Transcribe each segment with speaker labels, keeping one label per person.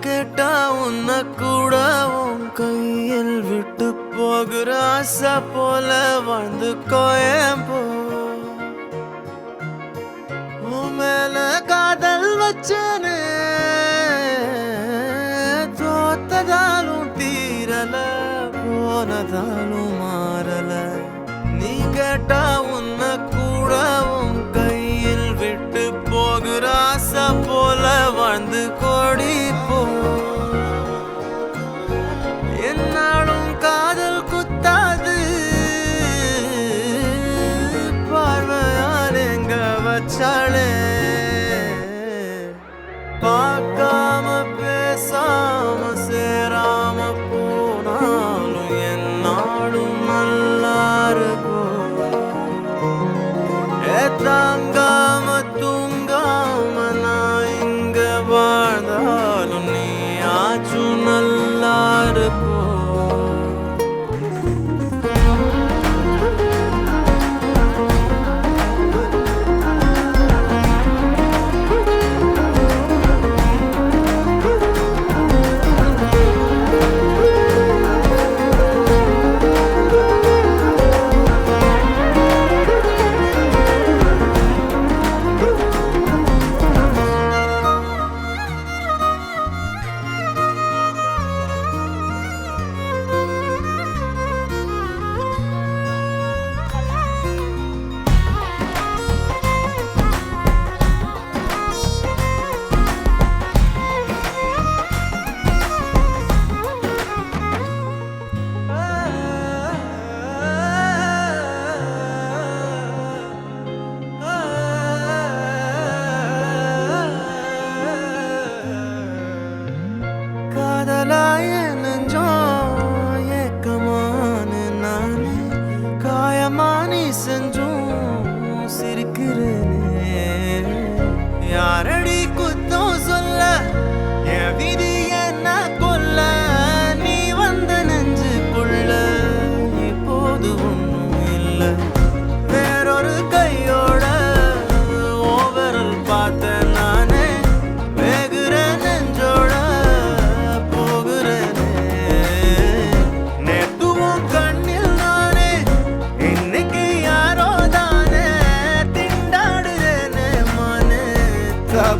Speaker 1: கேட்டா உன்னை கூட உன் கையில் விட்டு போகிற ஆசை போல வாழ்ந்து கோயம்போ உன் மேல காதல் வச்சனே தோத்ததாலும் தீரல போனதாலும் மாறல நீ கேட்டா உன்னை கூட உன் கையில் விட்டு போகிற ஆசை போல வாழ்ந்து கோடி போ என்னாலும் காதல் குத்தாது பார்வையால் எங்க வச்சாளே பார்க்காம பேசாம சேராம போனாலும் என்னாலும் நல்லா இருக்கும் தாங்காம தூங்காம நான் இங்க வாழ்ந்தாலும் நீ ஆச்சும் நல்லா இருப்போ காதலாய நெஞ்சோம் ஏக்கமான நானே காயமானி செஞ்சும் சிரிக்கிறேனே யாரடி குத்தம் சொல்ல என் விதி என்ன கொல்ல நீ வந்த நெஞ்சுக்குள்ள இப்போது ஒன்றும் இல்லை வேறொரு கையோட ஓவரல் பார்த்த நானே வேகுற நெஞ்சோட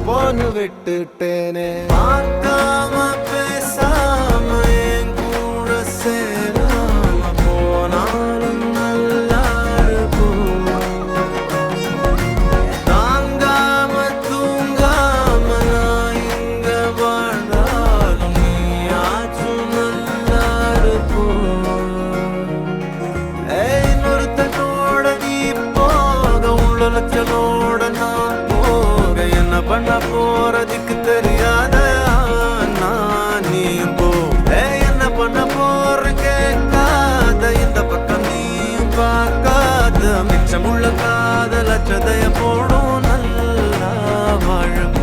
Speaker 1: போன்னு விட்டுட்டேனே பார்க்காம பேசாம என் கூட சேராம போனாலும் நல்லா இருக்கும் தாங்காம தூங்காம நான் இங்க வாழ்ந்தாலும் நீ ஆச்சும் நல்லா இருக்கும் இன்னொருத்தனோட நீ போக உள்ளச்சனோட நான் என்ன பண்ண போறதுக்கு தெரியாத நான் நீ போ என்ன பண்ண போற கேட்காத இந்த பக்கம் நீயும் பார்க்காத மிச்சமுள்ள காதல் அச்சதைய போடும் நல்லா வாழும்